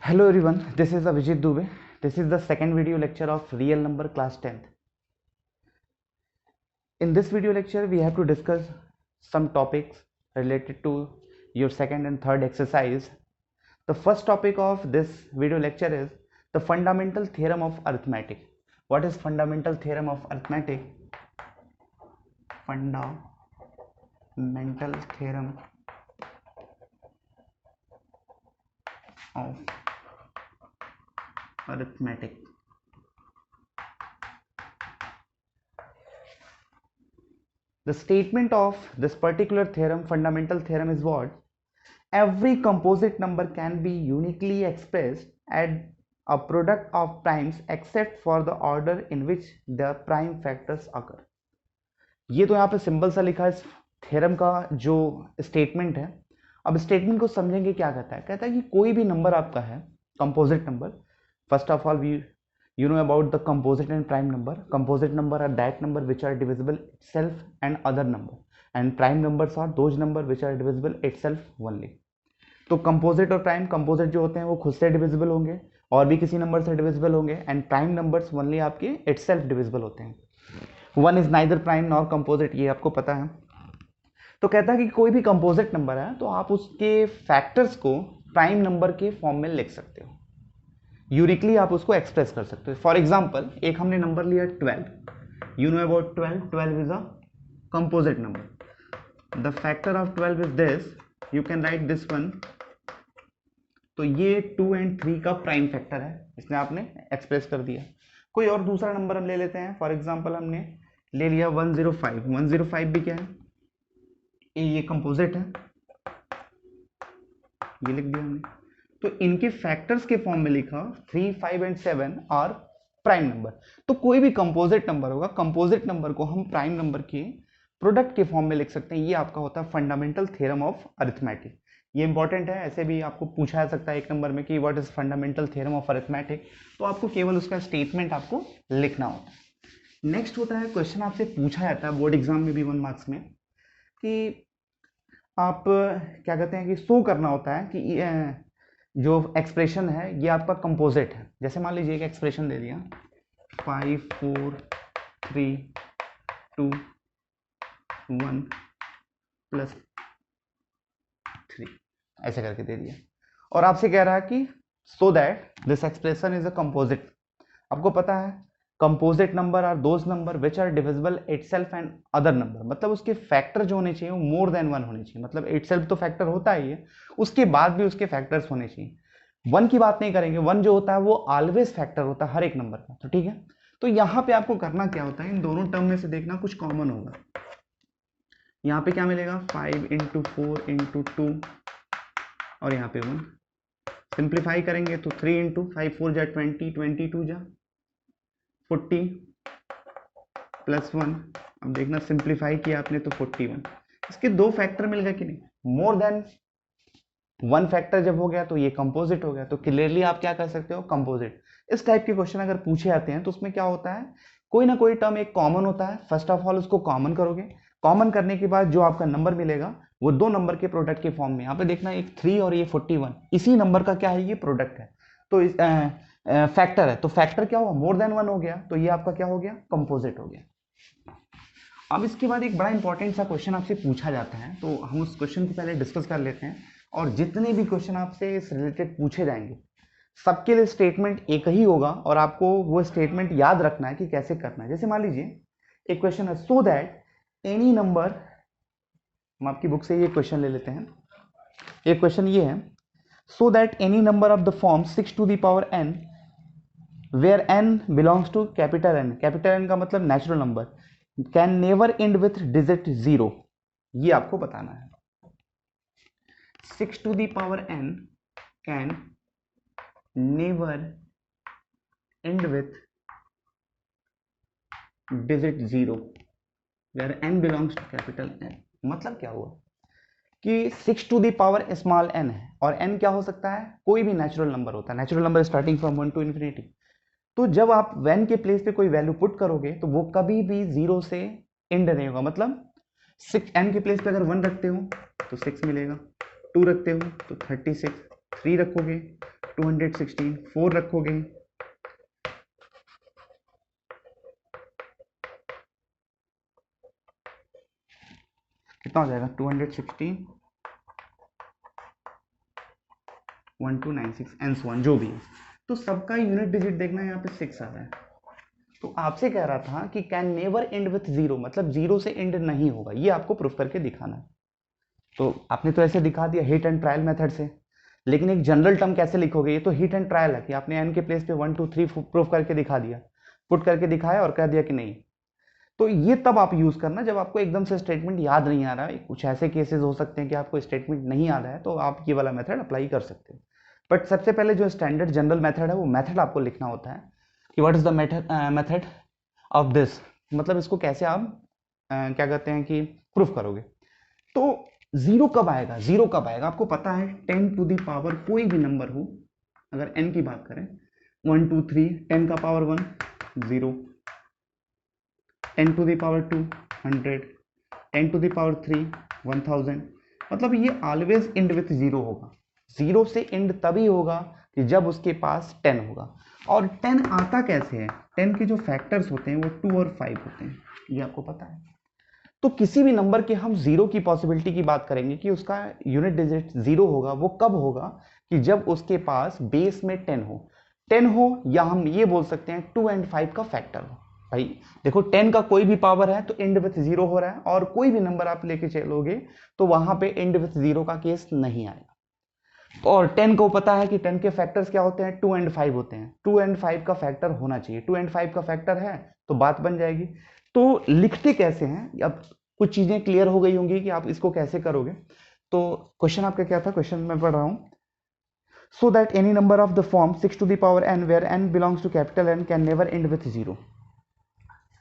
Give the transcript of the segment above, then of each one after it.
Hello everyone, this is Abhijit Dubey. This is the second video lecture of real number class 10th. In this video lecture, we have to discuss some topics related to your second and third exercise. The first topic of this video lecture is the fundamental theorem of arithmetic. What is fundamental theorem of arithmetic? Fundamental theorem of arithmetic. The statement of this particular theorem, fundamental theorem, is what? Every composite number can be uniquely expressed as a product of primes except for the order in which the prime factors occur. ये तो यहाँ पे simple सा लिखा है इस theorem का जो स्टेटमेंट है. अब स्टेटमेंट को समझेंगे क्या कहता है. कहता है कि कोई भी नंबर आपका है composite number. First of all we you know about the composite and prime number. Composite number are that number which are divisible itself and other number, and prime numbers are those number which are divisible itself only. तो composite और prime, composite जो होते हैं वो खुद से divisible होंगे और भी किसी नंबर से डिविजिबल होंगे, एंड प्राइम नंबर्स ओनली आपके इटसेल्फ डिविजिबल होते हैं. One is neither prime nor composite, ये आपको पता है. तो कहता है कि कोई भी कंपोजिट नंबर है तो आप उसके फैक्टर्स को प्राइम नंबर के फॉर्म में लिख सकते हो. यूनिकली आप उसको एक्सप्रेस कर सकते हो. फॉर एग्जाम्पल एक हमने नंबर लिया 12. You know about 12. 12 is a composite number. The factor of 12 is this. You can write this one. तो ये 2 and 3 का प्राइम फैक्टर है, इसने आपने एक्सप्रेस कर दिया. कोई और दूसरा नंबर हम ले लेते हैं. फॉर एग्जाम्पल हमने ले लिया 105. 105 भी क्या है? ये कंपोजिट है, ये लिख दिया हमने. तो इनके फैक्टर्स के फॉर्म में लिखा 3, 5 and 7 और प्राइम नंबर. तो कोई भी कंपोजिट नंबर होगा, कंपोजिट नंबर को हम प्राइम नंबर के प्रोडक्ट के फॉर्म में लिख सकते हैं. ये आपका होता है फंडामेंटल थ्योरम ऑफ अरिथमेटिक. ये इंपॉर्टेंट है, ऐसे भी आपको पूछा जा सकता है एक नंबर में कि what is fundamental theorem of arithmetic. तो आपको केवल उसका स्टेटमेंट आपको लिखना होता है. नेक्स्ट होता है क्वेश्चन आपसे पूछा जाता है बोर्ड एग्जाम में भी 1 मार्क्स में, कि आप क्या कहते हैं कि शो करना होता है कि जो एक्सप्रेशन है ये आपका कंपोजिट है. जैसे मान लीजिए एक एक्सप्रेशन दे दिया 5, 4, 3, 2, 1 + 3 ऐसे करके दे दिया, और आपसे कह रहा है कि so that this expression is a composite. आपको पता है composite number are those number which are divisible itself and other number. मतलब उसके फैक्टर जो होने चाहिए वो मोर देन 1 होने चाहिए. मतलब इटसेल्फ तो फैक्टर होता ही है, उसके बाद भी उसके फैक्टर्स होने चाहिए. 1 की बात नहीं करेंगे. 1 जो होता है वो ऑलवेज फैक्टर होता है हर एक नंबर का. तो ठीक है, तो यहाँ पे आपको करना क्या होता है, इन दोनों टर्म में से देखना कुछ कॉमन होगा. यहाँ पे क्या मिलेगा 5 × 4 × 2 और यहाँ पे 1. सिंप्लीफाई करेंगे तो 3 × 5 4 जा 20, 22 जा 40 + 1. अब देखना सिंप्लीफाई किया आपने तो 41. इसके 2 फैक्टर मिल गए कि नहीं? मोर देन 1 फैक्टर जब हो गया तो ये कंपोजिट हो गया. तो क्लियरली आप क्या कर सकते हो, कंपोजिट. इस टाइप के क्वेश्चन अगर पूछे जाते हैं तो उसमें क्या होता है, कोई ना कोई टर्म एक कॉमन होता है. फर्स्ट ऑफ ऑल उसको कॉमन करोगे. कॉमन करने के बाद जो आपका नंबर मिलेगा वो 2 नंबर के प्रोडक्ट के फॉर्म में. यहाँ पे देखना एक 3 और ये 41, इसी नंबर का क्या है, ये प्रोडक्ट है. तो इस फैक्टर है, तो फैक्टर क्या हुआ, मोर देन 1 हो गया. तो ये आपका क्या हो गया, कंपोजिट हो गया. अब इसके बाद एक बड़ा इंपॉर्टेंट सा क्वेश्चन आपसे पूछा जाता है, तो हम उस क्वेश्चन को पहले डिस्कस कर लेते हैं. और जितने भी क्वेश्चन आपसे इस रिलेटेड पूछे जाएंगे सबके लिए स्टेटमेंट एक ही होगा, और आपको वो स्टेटमेंट याद रखना है कि कैसे करना है. जैसे मान लीजिए एक क्वेश्चन है, सो दैट एनी नंबर, हम आपकी बुक से ये क्वेश्चन ले लेते हैं. एक क्वेश्चन ये है, so that any number of the form 6⁴n where n belongs to capital N. Capital N का मतलब natural number, can never end with digit 0. ये आपको बताना है. 6⁴n can never end with digit 0 where n belongs to capital N. मतलब क्या हुआ कि 6⁴n है, और n क्या हो सकता है, कोई भी नेचुरल नंबर होता है. Natural number starting from 1 to infinity. तो जब आप n के प्लेस पे कोई वैल्यू पुट करोगे तो वो कभी भी 0 से एंड नहीं होगा. मतलब 6n के प्लेस पे अगर 1 रखते हो तो 6 मिलेगा, 2 रखते हो तो 36, 3 रखोगे 216 4 रखोगे कितना हो जाएगा 216 1296 एंड सो ऑन जो भी है। तो सबका यूनिट डिजिट देखना है, यहाँ पे 6 आ रहा है। तो आपसे कह रहा था कि can never end with zero, मतलब जीरो से एंड नहीं होगा, ये आपको प्रूफ करके दिखाना है। तो आपने तो ऐसे दिखा दिया हिट एंड ट्रायल मेथड से, लेकिन एक जनरल टर्म कैसे लिखोगे? ये तो हिट एंड ट्रायल है कि आपने एन के प्लेस पे 1 2 3 प्रूफ करके दिखा दिया, पुट करके दिखाया और कह दिया कि नहीं। तो ये तब आप यूज करना जब आपको एकदम से स्टेटमेंट याद नहीं आ रहा है। कुछ ऐसे केसेस हो सकते हैं कि आपको स्टेटमेंट नहीं याद है, तो आप ये वाला मेथड अप्लाई कर सकते हैं। बट सबसे पहले जो स्टैंडर्ड जनरल मेथड है वो मेथड आपको लिखना होता है कि what is the method of this, मतलब इसको कैसे आप क्या कहते हैं कि प्रूफ करोगे। तो जीरो कब आएगा? जीरो कब आएगा आपको पता है, 10 टू दी पावर कोई भी नंबर हो, अगर n की बात करें 1 2 3, 10 का power 1 0, 10 to the power 2 100, 10 to the power 3 1000, मतलब ये ऑलवेज एंड विथ जीरो होगा। जीरो से एंड तभी होगा कि जब उसके पास 10 होगा। और 10 आता कैसे है? 10 के जो फैक्टर्स होते हैं वो 2 और 5 होते हैं, ये आपको पता है। तो किसी भी नंबर के हम जीरो की पॉसिबिलिटी की बात करेंगे कि उसका यूनिट डिजिट जीरो होगा, वो कब होगा कि जब उसके पास बेस में 10 हो। 10 हो या हम ये बोल सकते हैं 2 एंड 5 का फैक्टर हो। भाई देखो 10 का कोई भी पावर है तो एंड विथ जीरो हो रहा है, और कोई भी नंबर आप लेके चलोगे तो वहां पे एंड विथ जीरो का केस नहीं आएगा। और 10 को पता है कि 10 के फैक्टर्स क्या होते हैं? 2 एंड 5 होते हैं। 2 एंड 5 का फैक्टर होना चाहिए, 2 एंड 5 का फैक्टर है तो बात बन जाएगी। तो लिखते कैसे हैं? अब कुछ चीजें क्लियर हो गई होंगी कि आप इसको कैसे करोगे। तो क्वेश्चन आपका क्या था? क्वेश्चन मैं पढ़ रहा हूं, so that any number of the form 6 to the power n where n belongs to capital N can never end with zero.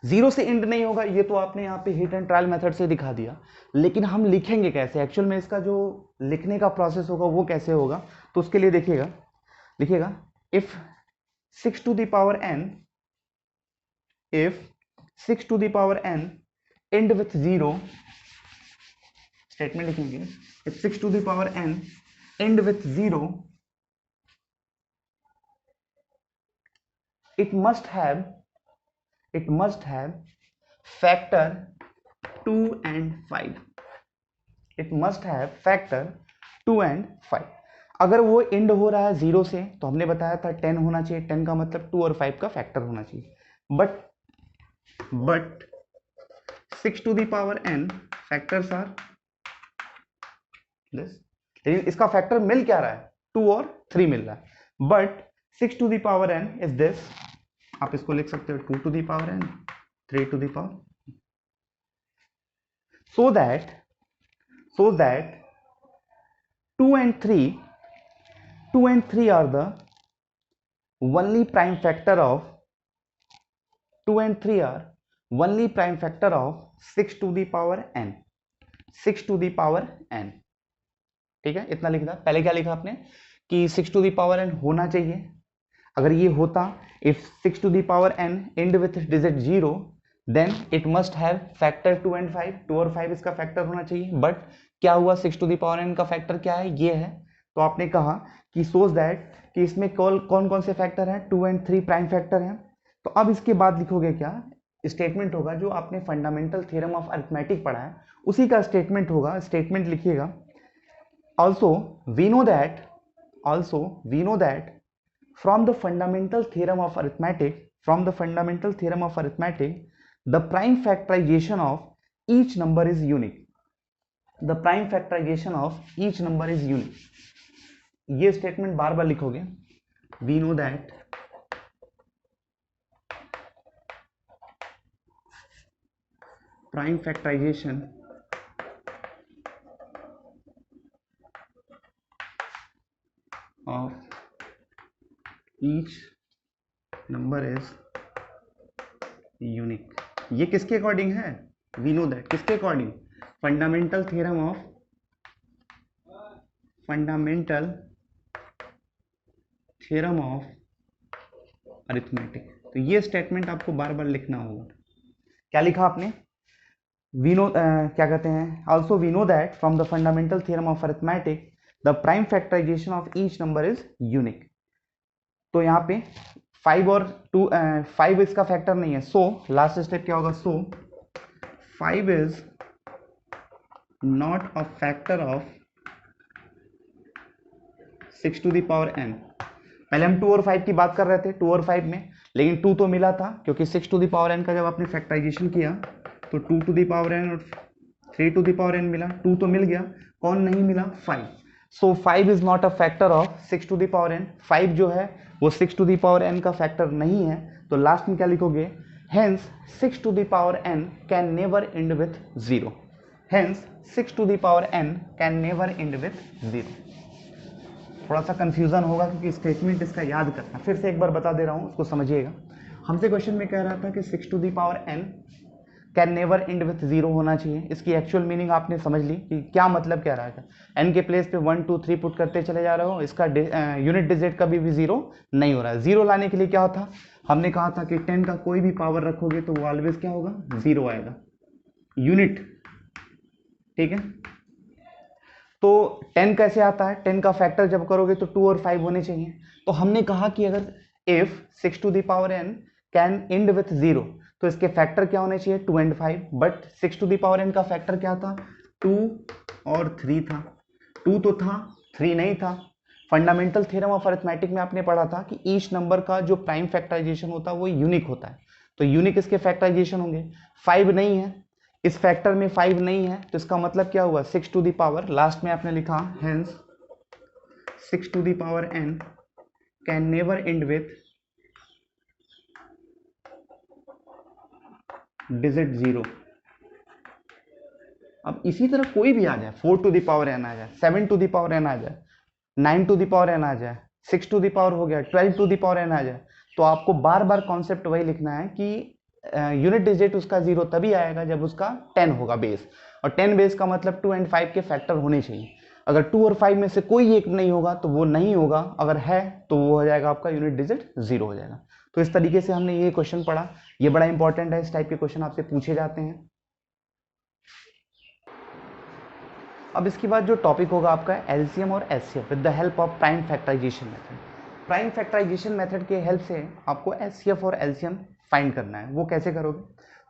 Zero से एंड नहीं होगा, ये तो आपने यहाँ पे हिट एंड ट्रायल मेथड से दिखा दिया, लेकिन हम लिखेंगे कैसे? एक्चुअल में इसका जो लिखने का प्रोसेस होगा वो कैसे होगा, तो उसके लिए देखिएगा, लिखिएगा if 6 to the power n, if 6 to the power n and with zero, statement लिखेंगे if 6 to the power n and with zero, it must have factor 2 and 5, it must have factor 2 and 5। अगर वो and हो रहा है zero से तो हमने बताया था 10 होना चाहिए, 10 का मतलब 2 और 5 का फैक्टर होना चाहिए। But 6 to the power n factors are this, लेकिन इसका फैक्टर मिल क्या रहा है? 2 और 3 मिल रहा है। But 6 to the power n is this, आप इसको लिख सकते हो 2 to the power n 3 to the power, so that 2 and 3 are the only prime factor of 2 and 3 are only prime factor of 6 to the power n, 6 to the power n। ठीक है, इतना लिखा। पहले क्या लिखा आपने कि 6 टू द पावर n होना चाहिए। अगर ये होता if 6 to the power n and with digit zero, then it must have factor 2 and 5, 2 और 5 इसका फैक्टर होना चाहिए। बट क्या हुआ? 6 टू द पावर n का फैक्टर क्या है? ये है। तो आपने कहा कि सोच दैट कि इसमें कौन कौन से फैक्टर हैं? 2 एंड 3 प्राइम फैक्टर हैं। तो अब इसके बाद लिखोगे क्या? स्टेटमेंट होगा जो आपने फंडामेंटल थ्योरम ऑफ अरिथमेटिक पढ़ा है उसी का स्टेटमेंट होगा। स्टेटमेंट लिखिएगा, also we know that from the fundamental theorem of arithmetic, the prime factorization of each number is unique, the prime factorization of each number is unique। ये statement बार बार लिखोगे, we know that prime factorization of each number is unique। ये किसके according है? we know that किसके according? Fundamental theorem of arithmetic. तो ये statement आपको बार बार लिखना होगा। क्या लिखा आपने? we know क्या कहते हैं? also we know that from the fundamental theorem of arithmetic the prime factorization of each number is unique। तो यहाँ पे 5 और 2, 5 इसका फैक्टर नहीं है, सो लास्ट स्टेप क्या होगा, so 5 is not a factor of 6 to the power n। पहले हम 2 और 5 की बात कर रहे थे, 2 और 5 में, लेकिन 2 तो मिला था क्योंकि 6 टू द पावर n का जब आपने फैक्टराइजेशन किया तो 2 टू द पावर n और 3 टू द पावर n मिला, 2 तो मिल गया, कौन नहीं मिला, 5। So 5 is not a factor of 6 to the power n। 5 जो है वो 6 टू द पावर n का फैक्टर नहीं है, तो लास्ट में क्या लिखोगे, hence 6 to the power n can never end with 0। Hence 6 to the power n can never end with 0। थोड़ा सा कंफ्यूजन होगा क्योंकि स्टेटमेंट इसका याद करना, फिर से एक बार बता दे रहा हूँ, उसको समझिएगा। हमसे क्वेश्चन में कह रहा था कि 6 to the power n can never end with 0 होना चाहिए। इसकी एक्चुअल मीनिंग आपने समझ ली कि क्या मतलब क्या रहा है। n के प्लेस पे 1 2 3 पुट करते चले जा रहे हो, इसका यूनिट डिजिट कभी भी 0 नहीं हो रहा है। 0 लाने के लिए क्या होता, हमने कहा था कि 10 का कोई भी पावर रखोगे तो वो ऑलवेज क्या होगा, 0 आएगा, यूनिट, ठीक है। तो 10 कैसे आता है, 10 का फैक्टर जब करोगे तो 2 और 5 होने चाहिए। तो हमने कहा कि अगर if 6 to the power n can end with 0 तो इसके फैक्टर क्या होने चाहिए, 2 and 5। But 6 to the power n का फैक्टर क्या था, 2 और 3 था। 2 तो था, 3 नहीं था। फंडामेंटल थ्योरम ऑफ अरिथमेटिक में आपने पढ़ा था कि ईच नंबर का जो प्राइम फैक्टराइजेशन होता है वो यूनिक होता है, तो यूनिक इसके फैक्टराइजेशन होंगे। 5 नहीं है, इस फैक्टर में 5 नहीं है, तो इसका मतलब क्या हुआ, 6 टू द पावर, लास्ट में आपने लिखा hence 6 to the power n can never end with digit 0। अब इसी तरह कोई भी आ जाए, 4 टू द पावर n आ जाए, 7 टू द पावर n आ जाए, 9 टू द पावर n आ जाए, 6 टू द पावर हो गया, 12 टू द पावर n आ जाए, तो आपको बार बार कॉन्सेप्ट वही लिखना है कि यूनिट डिजिट उसका 0 तभी आएगा जब उसका 10 होगा बेस, और 10 बेस का मतलब 2 एंड 5 के फैक्टर होने चाहिए। अगर 2 और 5 में से कोई एक नहीं होगा तो वो नहीं होगा, अगर है तो वो हो जाएगा आपका यूनिट डिजिट 0 हो जाएगा। तो इस तरीके से हमने ये क्वेश्चन पढ़ा, ये बड़ा इंपॉर्टेंट है, इस टाइप के क्वेश्चन आपसे पूछे जाते हैं। अब इसके बाद जो टॉपिक होगा आपका एलसीएम और HCF with the help of prime factorization method. Prime factorization method के हेल्प से आपको एचसीएफ और एलसीएम फाइंड करना है। वो कैसे करोगे,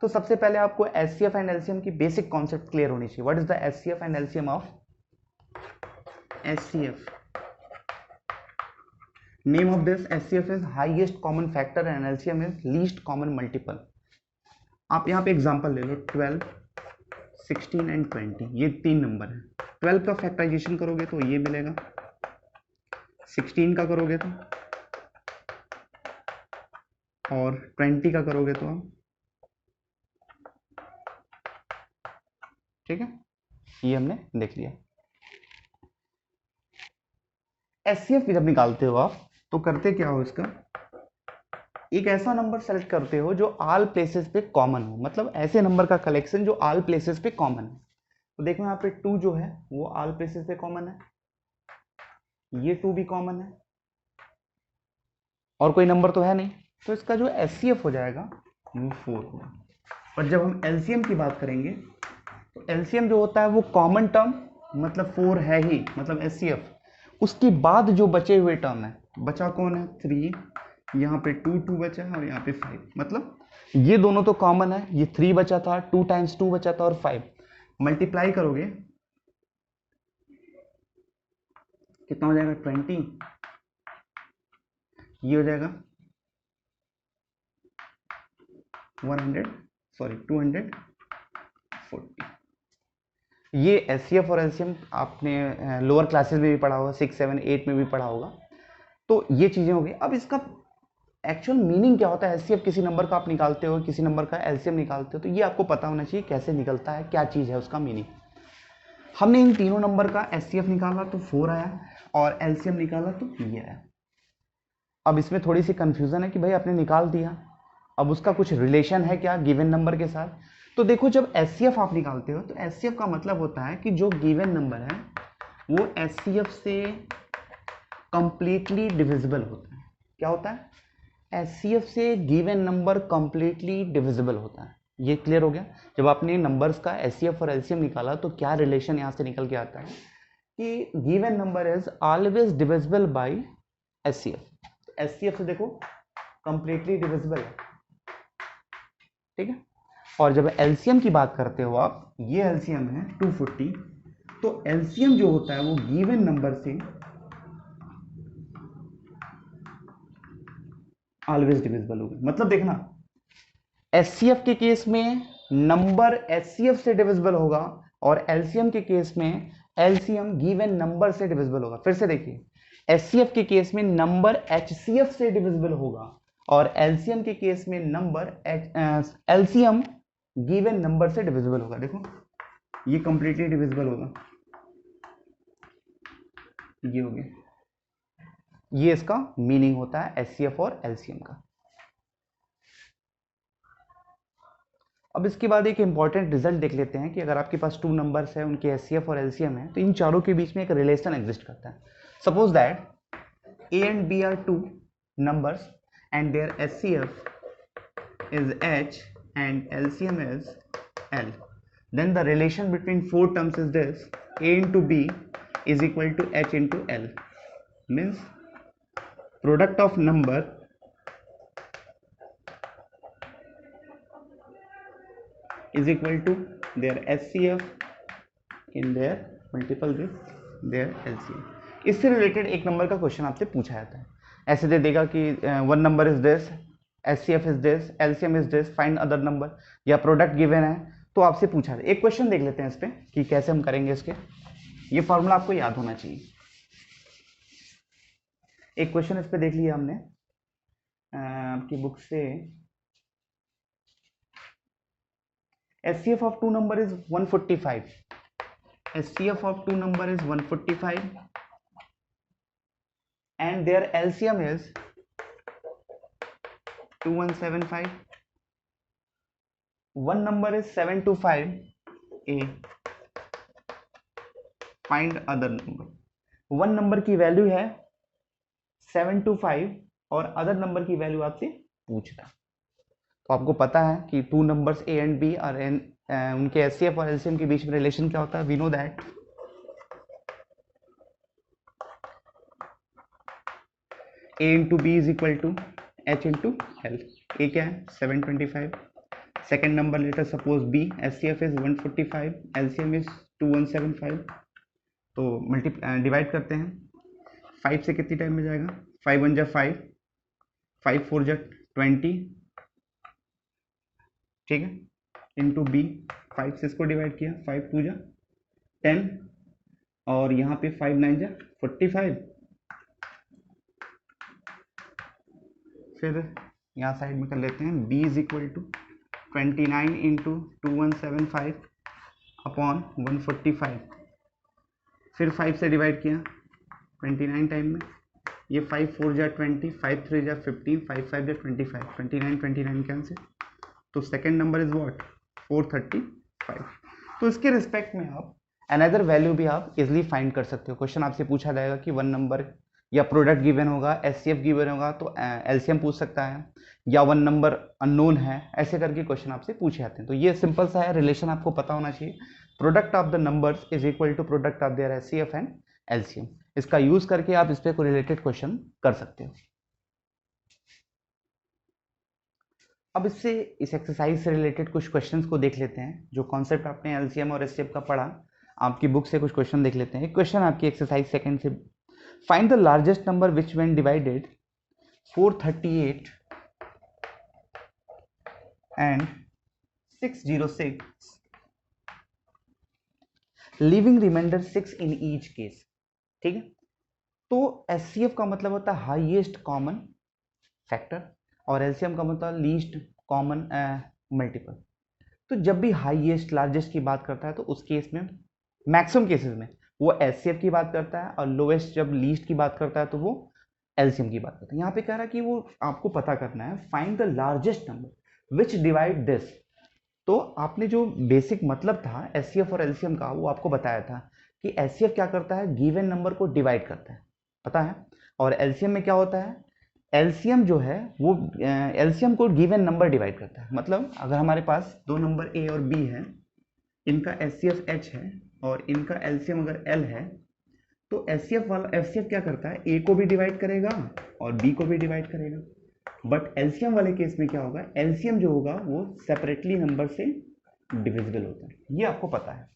तो सबसे पहले आपको एचसीएफ एंड एलसीएम की बेसिक कॉन्सेप्ट क्लियर होनी चाहिए। What is the HCF and LCM of HCF? Name of this, HCF is highest common factor and LCM is least common multiple. आप यहाँ पे एग्जांपल ले लो, 12, 16 एंड 20, ये 3 नंबर है। 12 का फैक्टराइजेशन करोगे तो ये मिलेगा, 16 का करोगे तो, और 20 का करोगे तो, ठीक है, ये हमने देख लिया। एचसीएफ जब निकालते हो आप तो करते क्या हो, इसका एक ऐसा नंबर सेलेक्ट करते हो जो ऑल प्लेसेस पे कॉमन हो, मतलब ऐसे नंबर का कलेक्शन जो ऑल प्लेसेस पे कॉमन है। तो देखो यहाँ पे 2 जो है वो ऑल प्लेसेस पे कॉमन है, ये 2 भी कॉमन है, और कोई नंबर तो है नहीं, तो इसका जो एचसीएफ हो जाएगा वो 4 होगा। पर जब हम एलसीएम की बात करेंगे तो एलसीएम जो होता है वो कॉमन टर्म, मतलब 4 है ही, मतलब एचसीएफ, उसके बाद जो बचे हुए टर्म है, बचा कौन है, 3, यहाँ पे 2 2 बचा है, और यहाँ पे 5, मतलब ये दोनों तो कॉमन है, ये 3 बचा था, 2 टाइम्स 2 बचा था, और 5 मल्टीप्लाई करोगे कितना हो जाएगा, 20, ये हो जाएगा 240। ये एचसीएफ और एलसीएम आपने लोअर क्लासेस में भी पढ़ा होगा, 6 7 8 में भी पढ़ा होगा, तो ये चीजें हो गई। अब इसका एक्चुअल मीनिंग क्या होता है, एचसीएफ किसी नंबर का आप निकालते हो, किसी नंबर का एलसीएम निकालते हो, तो ये आपको पता होना चाहिए कैसे निकलता है, क्या चीज़ है उसका मीनिंग। हमने इन तीनों नंबर का एचसीएफ निकाला तो 4 आया, और एलसीएम निकाला तो ये आया। अब इसमें थोड़ी सी कंफ्यूजन है कि भाई आपने निकाल दिया, अब उसका कुछ रिलेशन है क्या गिवन नंबर के साथ। तो देखो, जब एचसीएफ आप निकालते हो तो एचसीएफ का मतलब होता है कि जो गिवन नंबर है वो एचसीएफ से कंप्लीटली डिविजिबल होता है। क्या होता है, एचसीएफ से गिवन नंबर कंप्लीटली डिविजिबल होता है। ये क्लियर हो गया। जब आपने नंबर्स का एचसीएफ और एलसीएम निकाला तो क्या रिलेशन यहाँ से निकल के आता है कि given number is always divisible by HCF. HCF से देखो कंप्लीटली डिविजिबल है, ठीक है। और जब एलसीएम की बात करते हो आप, ये एलसीएम है 240, तो एलसीएम जो होता है वो गिवन नंबर से ऑलवेज डिविजिबल होगा। मतलब देखना, एचसीएफ के केस में नंबर एचसीएफ से डिविजिबल होगा और एलसीएम के केस में एलसीएम गिवन नंबर से डिविजिबल होगा। फिर से देखिए, एचसीएफ के केस में नंबर एचसीएफ से डिविजिबल होगा और एलसीएम के केस में नंबर एलसीएम गिवन नंबर से डिविजिबल होगा। देखो ये कंप्लीटली डिविजिबल होगा, ये हो गया, ये इसका मीनिंग होता है एचसीएफ और एलसीएम का। अब इसके बाद एक इंपॉर्टेंट रिजल्ट देख लेते हैं कि अगर आपके पास 2 नंबर्स है, उनके एचसीएफ और एलसीएम है, तो इन चारों के बीच में एक रिलेशन एग्जिस्ट करता है। Suppose that A and B are 2 numbers and their HCF is H and LCM is L. Then the relation between 4 terms is this: A into B is equal to H into L. Means product of number is equal to their HCF in their multiple with their LCM. इससे related एक number का question आपसे पूछा जाता है, ऐसे दे देगा कि 1 number is this, HCF is this, LCM is this, find other number, या प्रोडक्ट गिवन है तो आपसे पूछा है। एक क्वेश्चन देख लेते हैं इस पे कि कैसे हम करेंगे इसके। ये फॉर्मूला आपको याद होना चाहिए। एक क्वेश्चन इस पे देख लिया हमने आपकी बुक से। HCF of 2 number is 145. HCF of 2 number is 145 and their LCM is 2175. One number is 725A. Find other number. One number की वैल्यू है 725 और अदर नंबर की वैल्यू आपसे पूछ रहा है। तो आपको पता है कि 2 नंबर्स A एंड B और उनके HCF और LCM के बीच में रिलेशन क्या होता है। We know that A into B is equal to H into L। A क्या है 725, second number letter suppose B, HCF is 145, LCM is 2175। तो डिवाइड करते हैं, 5 से कितनी टाइम में जाएगा, 5 1 जा 5, 5 4 जा 20, ठीक है, इंटू बी, 5 से इसको डिवाइड किया, 5 2 जा 10 और यहाँ पे 5 9 जा 45। फिर यहाँ साइड में कर लेते हैं, b is equal to 29 into 2175 upon 145। फिर 5 से डिवाइड किया 29 टाइम में, ये 5 4 जा 20, 5 3 जा 15, 5 5 जा 25, 29 29 कैंसिल, तो सेकेंड नंबर इज व्हाट 435। तो इसके रिस्पेक्ट में आप अनदर वैल्यू भी आप इजिली फाइंड कर सकते हो। क्वेश्चन आपसे पूछा जाएगा कि 1 नंबर या प्रोडक्ट गिवन होगा, एचसीएफ गिवन होगा तो एलसीएम पूछ सकता है, या 1 नंबर अननोन है, ऐसे करके क्वेश्चन आपसे पूछे जाते हैं। तो ये सिंपल सा है, रिलेशन आपको पता होना चाहिए। Product of the numbers is equal to product of their HCF and LCM. इसका यूज करके आप इस पे कोई रिलेटेड क्वेश्चन कर सकते हो। अब इससे इस एक्सरसाइज से रिलेटेड कुछ क्वेश्चंस को देख लेते हैं। जो कॉन्सेप्ट आपने एलसीएम और एचसीएफ का पढ़ा, आपकी बुक से कुछ क्वेश्चन देख लेते हैं। एक क्वेश्चन आपकी एक्सरसाइज सेकंड से, find the largest number which when divided 438 and 606 leaving reminder 6 in each case. ठीक है, तो एचसीएफ का मतलब होता है हाईएस्ट कॉमन फैक्टर और एलसीएम का मतलब लीस्ट कॉमन मल्टीपल। तो जब भी हाईएस्ट लार्जेस्ट की बात करता है तो उस केस में, मैक्सिमम केसेस में वो एचसीएफ की बात करता है, और लोएस्ट जब लीस्ट की बात करता है तो वो एलसीएम की बात करता है। यहाँ पे कह रहा है कि वो आपको पता करना है find the largest number which divide this. तो आपने जो बेसिक मतलब था एचसीएफ और एलसीएम का वो आपको बताया था कि एचसीएफ क्या करता है, गिवन नंबर को डिवाइड करता है, पता है, और एलसीएम में क्या होता है, एलसीएम जो है वो एलसीएम को गिवन नंबर डिवाइड करता है। मतलब अगर हमारे पास 2 नंबर ए और बी है, इनका एचसीएफ एच है और इनका एलसीएम अगर एल है, तो एचसीएफ वाला एचसीएफ क्या करता है, ए को भी डिवाइड करेगा और बी को भी डिवाइड करेगा। बट एलसीएम वाले केस में क्या होगा, एलसीएम जो होगा वो सेपरेटली नंबर से डिविजिबल होता है, ये आपको पता है।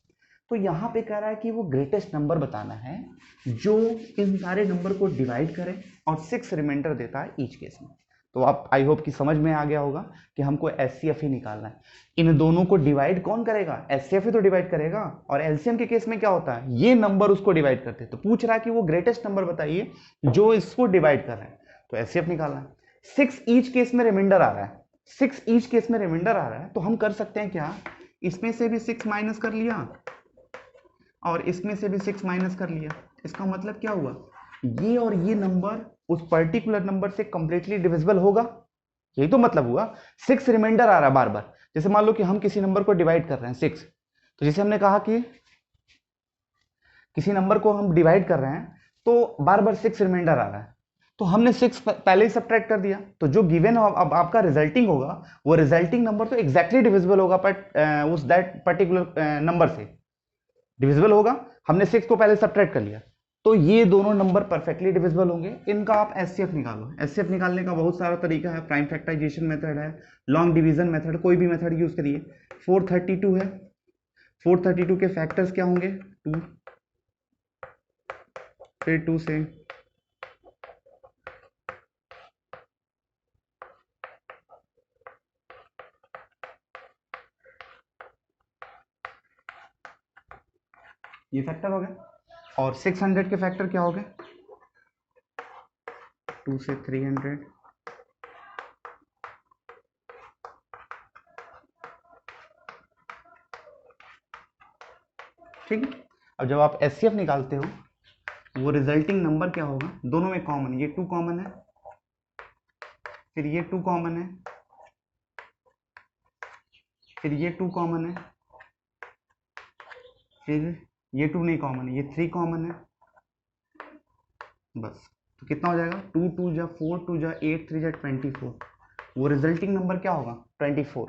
तो यहाँ पे कह रहा है कि वो ग्रेटेस्ट नंबर बताना है जो इन सारे नंबर को डिवाइड करे और 6 रिमाइंडर देता है ईच केस में। तो आप आई होप कि समझ में आ गया होगा कि हमको एचसीएफ ही निकालना है। इन दोनों को डिवाइड कौन करेगा, एचसीएफ ही तो डिवाइड करेगा। और एलसीएम के केस में क्या होता है, ये नंबर उसको डिवाइड करते हैं। तो पूछ रहा है कि वो ग्रेटेस्ट नंबर बताइए जो इसको डिवाइड कर रहे हैं, तो एचसीएफ निकालना है। 6 ईच केस में रिमाइंडर आ रहा है, 6 ईच केस में रिमाइंडर आ रहा है, तो हम कर सकते हैं क्या, इसमें से भी 6 माइनस कर लिया और इसमें से भी 6 माइनस कर लिया। इसका मतलब क्या हुआ, ये और ये नंबर उस पर्टिकुलर नंबर से कंप्लीटली डिविजिबल होगा, यही तो मतलब हुआ। 6 रिमाइंडर आ रहा है बार बार। जैसे मान लो कि हम किसी नंबर को डिवाइड कर रहे हैं 6, तो जैसे हमने कहा कि किसी नंबर को हम डिवाइड कर रहे हैं तो बार बार 6 रिमाइंडर आ रहा है, तो हमने 6 पहले ही सब्ट्रैक्ट कर दिया, तो जो गिवन अब आपका रिजल्टिंग होगा वो रिजल्टिंग नंबर तो एग्जैक्टली डिविजिबल होगा, बट उस दैट पर्टिकुलर नंबर से डिविजिबल होगा। हमने 6 को पहले सब्ट्रैक्ट कर लिया, तो ये दोनों नंबर परफेक्टली डिविजिबल होंगे। इनका आप एचसीएफ निकालो। एचसीएफ निकालने का बहुत सारा तरीका है, प्राइम फैक्टराइजेशन मेथड है, लॉन्ग डिवीजन मेथड, कोई भी मेथड यूज करिए। 432 है, 432 के फैक्टर्स क्या होंगे, 2, फिर 2 से ये फैक्टर हो गए, और 600 के फैक्टर क्या हो गए, 2 से 300, ठीक है। अब जब आप एचसीएफ निकालते हो वो रिजल्टिंग नंबर क्या होगा, दोनों में कॉमन, ये 2 कॉमन है, फिर ये 2 कॉमन है, फिर ये 2 कॉमन है, फिर ये 2 नहीं कॉमन है, ये 3 कॉमन है, बस। तो कितना हो जाएगा, 2 2 जा 4, 2 जा 8, 3 जा 24। वो रिजल्टिंग नंबर क्या होगा, 24।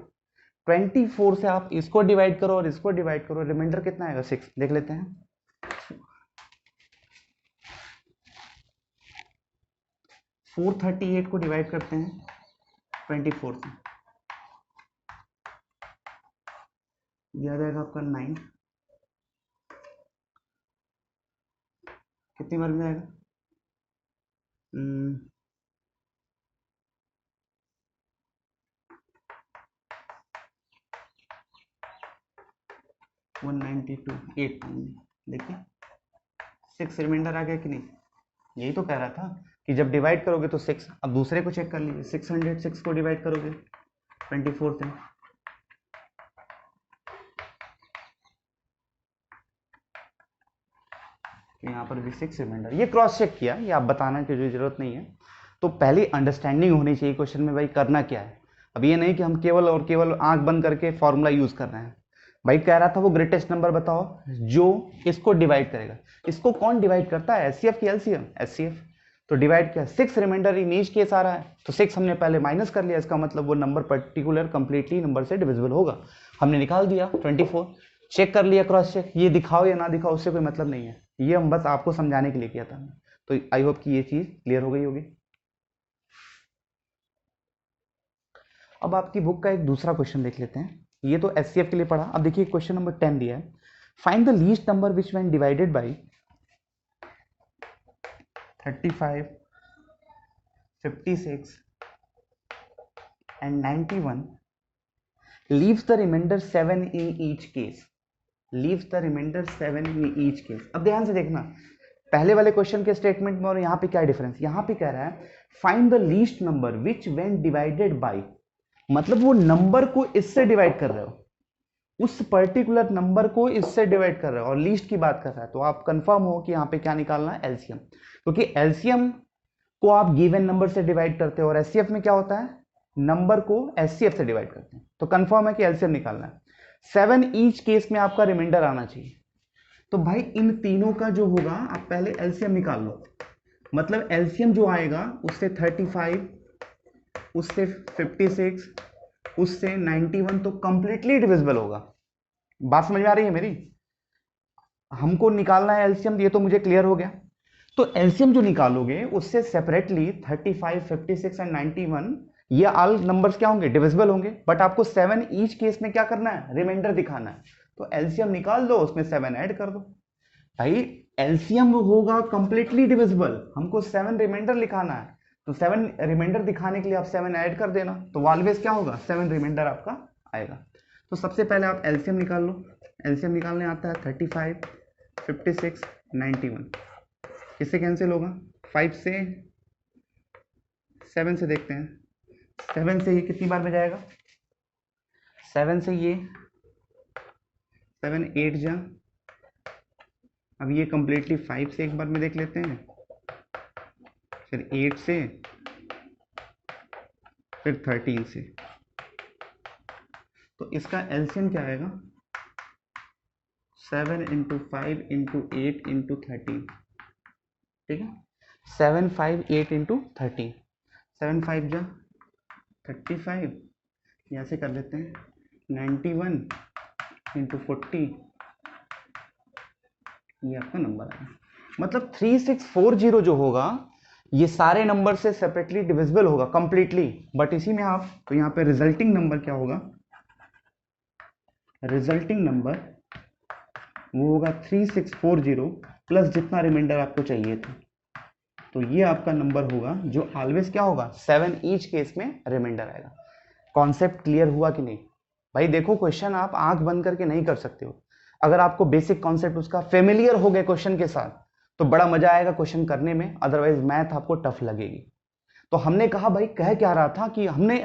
24 से आप इसको डिवाइड करो और इसको डिवाइड करो, रिमाइंडर कितना आएगा, 6। देख लेते हैं। 438 को डिवाइड करते हैं 24 से, यह रहेगा आपका 9। कितनी बार में आएगा, 192, 8। देखिए 6 रिमाइंडर आ गया कि नहीं, यही तो कह रहा था कि जब डिवाइड करोगे तो 6। अब दूसरे को चेक कर लीजिए, 606 को डिवाइड करोगे 24 से, यहाँ पर भी 6 रिमाइंडर। ये क्रॉस चेक किया, ये आप बताना की जो जरूरत नहीं है। तो पहले अंडरस्टैंडिंग होनी चाहिए क्वेश्चन में, भाई करना क्या है। अब ये नहीं कि हम केवल और केवल आंख बंद करके फॉर्मूला यूज कर रहे हैं। भाई कह रहा था वो ग्रेटेस्ट नंबर बताओ जो इसको डिवाइड करेगा। इसको कौन डिवाइड करता है, एचसीएफ की एलसीएम, एचसीएफ। तो डिवाइड किया, 6 रिमाइंडर इन ईच केस आ रहा है, तो 6 हमने पहले माइनस कर लिया, इसका मतलब वो नंबर पर्टिकुलर कंप्लीटली नंबर से डिविजिबल होगा। हमने निकाल दिया 24, चेक कर लिया क्रॉस चेक। ये दिखाओ या ना दिखाओ उससे कोई मतलब नहीं है, ये हम बस आपको समझाने के लिए किया था। तो आई होप कि ये चीज क्लियर हो गई होगी। अब आपकी बुक का एक दूसरा क्वेश्चन देख लेते हैं। ये तो एचसीएफ के लिए पढ़ा। अब देखिए क्वेश्चन नंबर 10 दिया है, find the least number which when divided by 35, 56 and 91 leaves the remainder 7 in each case, leaves the remainder 7 in each case। अब ध्यान से देखना, पहले वाले क्वेश्चन के स्टेटमेंट में और यहाँ पे क्या डिफरेंस। यहाँ पे कह रहा है find the least number which when divided by, मतलब वो नंबर को इससे डिवाइड कर रहे हो, उस पर्टिकुलर नंबर को इससे डिवाइड कर रहे हो और लीस्ट की बात कर रहा है। तो आप कंफर्म हो कि यहाँ पे क्या निकालना है, एलसीएम। क्योंकि एलसीएम को आप गिवन नंबर से डिवाइड करते हो और एचसीएफ में क्या होता है, नंबर को एचसीएफ से डिवाइड करते हैं। तो कंफर्म है कि एलसीएम निकालना है। 7 ईच केस में आपका रिमाइंडर आना चाहिए। तो भाई इन तीनों का जो होगा आप पहले एलसीएम निकाल लो। मतलब एलसीएम जो आएगा उससे 35, उससे 56, उससे 91 तो कंप्लीटली डिविजिबल होगा। बात समझ में आ रही है मेरी। हमको निकालना है एलसीएम, ये तो मुझे क्लियर हो गया। तो एलसीएम जो निकालोगे उससे सेपरेटली 35, 56 एंड 91 ये ऑल नंबर्स क्या होंगे, डिविजिबल होंगे, बट आपको 7 ईच केस में क्या करना है, रिमाइंडर दिखाना है। तो एलसीएम निकाल दो, उसमें 7 ऐड कर दो। भाई एलसीएम होगा कंप्लीटली डिविजिबल, हमको 7 रिमाइंडर लिखाना है, तो 7 रिमाइंडर दिखाने के लिए आप 7 ऐड कर देना, तो ऑलवेज क्या होगा, 7 रिमाइंडर आपका आएगा। तो सबसे पहले आप एलसीएम निकाल लो। एलसीएम निकालने आता है 35, 56, 91। किससे कैंसिल होगा, 5 से, 7 से देखते हैं। 7 से ये कितनी बार में जाएगा, 7 से ये 7 8 जा, अब ये कंप्लीटली 5 से एक बार में देख लेते हैं, फिर 8 से, फिर 13 से। तो इसका एलसीएम क्या आएगा, 7 × 5 × 8 × 13, ठीक है। 7, 5, 8 × 13, 7 5 जा 35, यहाँ से कर लेते हैं 91 × 40, ये आपका नंबर आएगा। मतलब 3640 जो होगा ये सारे नंबर से सेपरेटली डिविजिबल होगा कंप्लीटली, बट इसी में आप, तो यहाँ पे रिजल्टिंग नंबर क्या होगा, रिजल्टिंग नंबर वो होगा 3640 प्लस जितना रिमाइंडर आपको चाहिए था। तो ये आपका नंबर होगा जो ऑलवेज क्या होगा, 7 ईच केस में रिमाइंडर आएगा। कॉन्सेप्ट क्लियर हुआ कि नहीं भाई? देखो क्वेश्चन आप आंख बंद करके नहीं कर सकते हो, अगर आपको बेसिक कॉन्सेप्ट उसका फेमिलियर हो गए क्वेश्चन के साथ तो बड़ा मजा आएगा क्वेश्चन करने में, अदरवाइज मैथ आपको टफ लगेगी। तो हमने कहा भाई, कह क्या रहा था कि हमने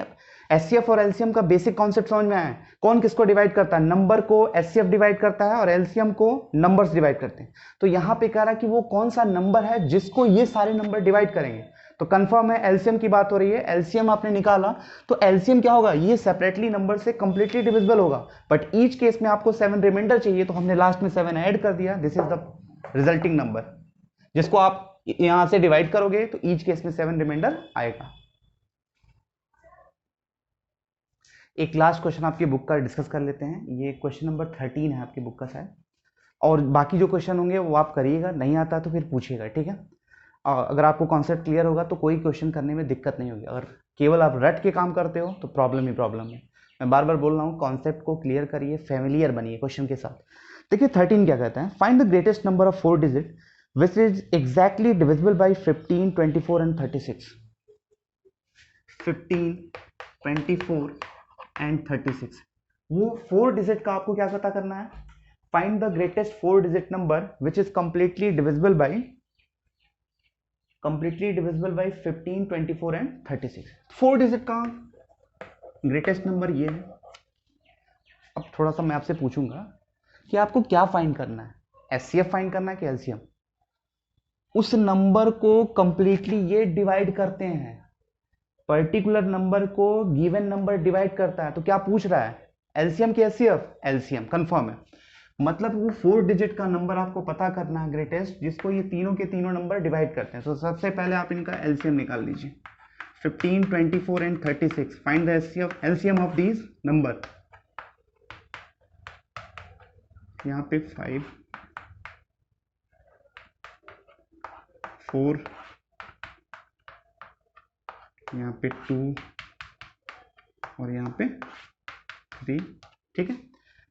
एचसीएफ और एलसीएम का बेसिक कॉन्सेप्ट समझ में आया, कौन किसको डिवाइड करता है, नंबर को एचसीएफ डिवाइड करता है और एलसीएम को नंबर्स डिवाइड करते हैं। तो यहां पे कह रहा है कि वो कौन सा नंबर है जिसको ये सारे नंबर डिवाइड करेंगे। तो कंफर्म है एलसीएम की बात हो रही है, एलसीएम आपने निकाला तो एलसीएम क्या होगा, ये सेपरेटली नंबर से कंप्लीटली डिविजिबल होगा, बट ईच केस में आपको 7 रिमाइंडर चाहिए, तो हमने लास्ट में 7 ऐड कर दिया। This is the resulting number, जिसको आप यहां से डिवाइड करोगे तो ईच केस में 7 रिमाइंडर आएगा। एक लास्ट क्वेश्चन आपकी बुक का डिस्कस कर लेते हैं, ये क्वेश्चन नंबर 13 है आपकी बुक का शायद, और बाकी जो क्वेश्चन होंगे वो आप करिएगा, नहीं आता तो फिर पूछिएगा, ठीक है। अगर आपको कॉन्सेप्ट क्लियर होगा तो कोई क्वेश्चन करने में दिक्कत नहीं होगी, अगर केवल आप रट के काम करते हो तो प्रॉब्लम ही प्रॉब्लम है। मैं बार बार बोल रहा हूँ, कॉन्सेप्ट को क्लियर करिए, फेमिलियर बनिए क्वेश्चन के साथ। देखिए 13 क्या कहता है, find the greatest number of 4 digit which is exactly divisible by 15, 24 and 36। 15, 24 and 36, वो 4 डिजिट का आपको क्या पता करना है, find the greatest 4 digit number which is completely divisible by 15, 24 and 36। 4 digit का ग्रेटेस्ट नंबर ये है। अब थोड़ा सा मैं आपसे पूछूंगा कि आपको क्या फाइंड करना है, एचसीएफ फाइंड करना है कि एलसीएम? उस नंबर को कंप्लीटली ये डिवाइड करते हैं, पर्टिकुलर नंबर को गिवन नंबर डिवाइड करता है, तो क्या पूछ रहा है, एलसीएम की एचसीएफ? एलसीएम कंफर्म है। मतलब वो 4 डिजिट का नंबर आपको पता करना है ग्रेटेस्ट, जिसको ये तीनों के तीनों नंबर डिवाइड करते हैं। तो सबसे पहले आप इनका एलसीएम निकाल लीजिए, 15, 24 and 36। Find the LCM of these number. यहाँ पे 5, 4, यहाँ पे 2 और यहाँ पे 3, ठीक है।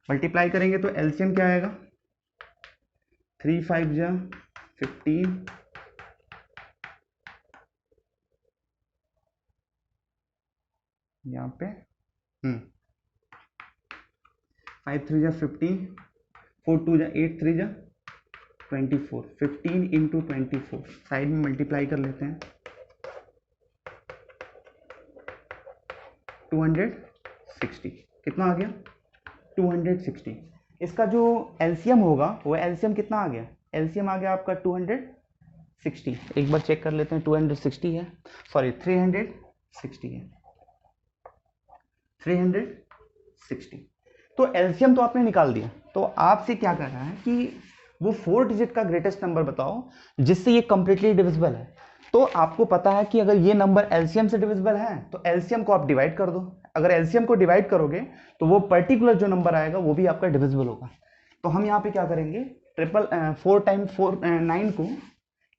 मल्टीप्लाई करेंगे तो एलसीएम क्या आएगा, 3 5 जा 15, यहाँ पे 5 3 जा 15, 4 2 जा 8 3 जा 24, 15 × 24 साइड में मल्टीप्लाई कर लेते हैं, 260। कितना आ गया, 260। इसका जो एलसीएम होगा वो एलसीएम कितना आ गया, एलसीएम आ गया आपका 260। एक बार चेक कर लेते हैं, 260 है, सॉरी 360 है, 360। तो एलसीएम तो आपने निकाल दिया, तो आपसे क्या कर रहा है कि वो 4 डिजिट का ग्रेटेस्ट नंबर बताओ जिससे ये कंप्लीटली डिविजिबल है। तो आपको पता है कि अगर ये नंबर एलसीएम से डिविजिबल है तो एलसीएम को आप डिवाइड कर दो, अगर एलसीएम को डिवाइड करोगे तो वो पर्टिकुलर जो नंबर आएगा वो भी आपका डिविजिबल होगा। तो हम यहाँ पे क्या करेंगे, ट्रिपल 4 टाइम 4 9 को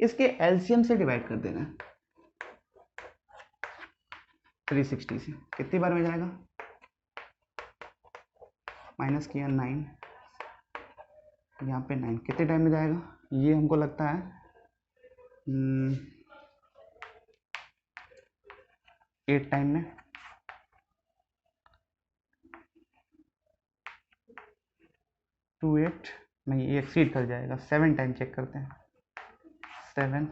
इसके एलसीएम से डिवाइड कर देना है 360 से। कितनी बार में जाएगा? माइनस किया 9, यहाँ पे 9 कितने टाइम में जाएगा? ये हमको लगता है 8 टाइम में। 2 8 नहीं, ये एक्सीड कर जाएगा। 7 टाइम चेक करते हैं। 7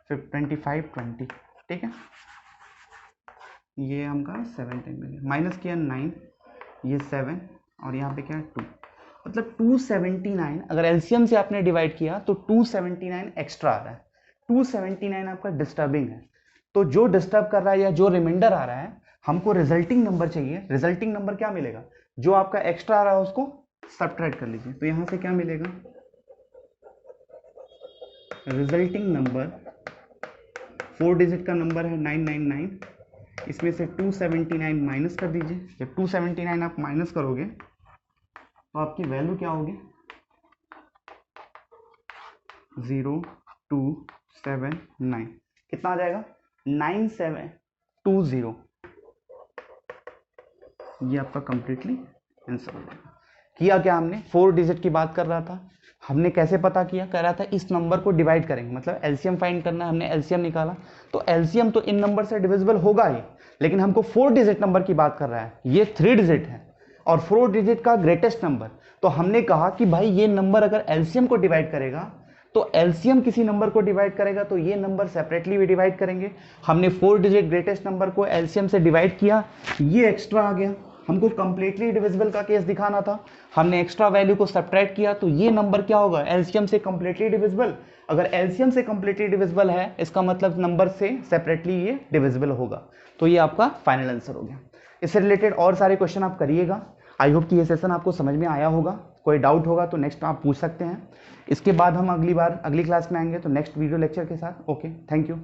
फिर 25 20, ठीक है। ये हमका 7 टाइम में माइनस किया 9, ये 7 और यहाँ पे क्या है 2, मतलब 279। अगर एलसीएम से आपने डिवाइड किया तो 279 एक्स्ट्रा आ रहा है। 279 आपका डिस्टर्बिंग है, तो जो डिस्टर्ब कर रहा है या जो रिमाइंडर आ रहा है, हमको रिजल्टिंग नंबर चाहिए। रिजल्टिंग नंबर क्या मिलेगा? जो आपका एक्स्ट्रा आ रहा है उसको सब्ट्रैक्ट कर लीजिए। तो यहां से क्या मिलेगा? रिजल्टिंग नंबर 4 डिजिट का नंबर है 999, इसमें से 279 माइनस कर दीजिए। जब 279 आप माइनस करोगे तो आपकी वैल्यू क्या होगी? 0279। कितना आ जाएगा? 9720। ये आपका कंप्लीटली आंसर हो जाएगा। किया क्या हमने? 4 डिजिट की बात कर रहा था, हमने कैसे पता किया? कह रहा था इस नंबर को डिवाइड करेंगे, मतलब एलसीएम फाइंड करना है। हमने एलसीएम निकाला, तो एलसीएम तो इन नंबर से डिविजिबल होगा ही, लेकिन हमको 4 डिजिट नंबर की बात कर रहा है। ये 3 डिजिट है और 4 डिजिट का ग्रेटेस्ट नंबर। तो हमने कहा कि भाई ये नंबर अगर एलसीएम को डिवाइड करेगा तो एलसीएम किसी नंबर को डिवाइड करेगा, तो ये नंबर सेपरेटली भी डिवाइड करेंगे। हमने 4 डिजिट ग्रेटेस्ट नंबर को एलसीएम से डिवाइड किया, ये एक्स्ट्रा आ गया। हमको कंप्लीटली डिविजिबल का केस दिखाना था, हमने एक्स्ट्रा वैल्यू को सब्ट्रैक्ट किया, तो ये नंबर क्या होगा? एलसीएम से कंप्लीटली डिविजिबल। अगर एलसीएम से कंप्लीटली डिविजिबल है, इसका मतलब नंबर से सेपरेटली ये डिविजिबल होगा। तो ये आपका फाइनल आंसर हो गया। इससे रिलेटेड और सारे क्वेश्चन आप करिएगा। आई होप कि ये सेशन आपको समझ में आया होगा। कोई डाउट होगा तो नेक्स्ट आप पूछ सकते हैं। इसके बाद हम अगली क्लास में आएंगे तो नेक्स्ट वीडियो लेक्चर के साथ। Okay, thank you.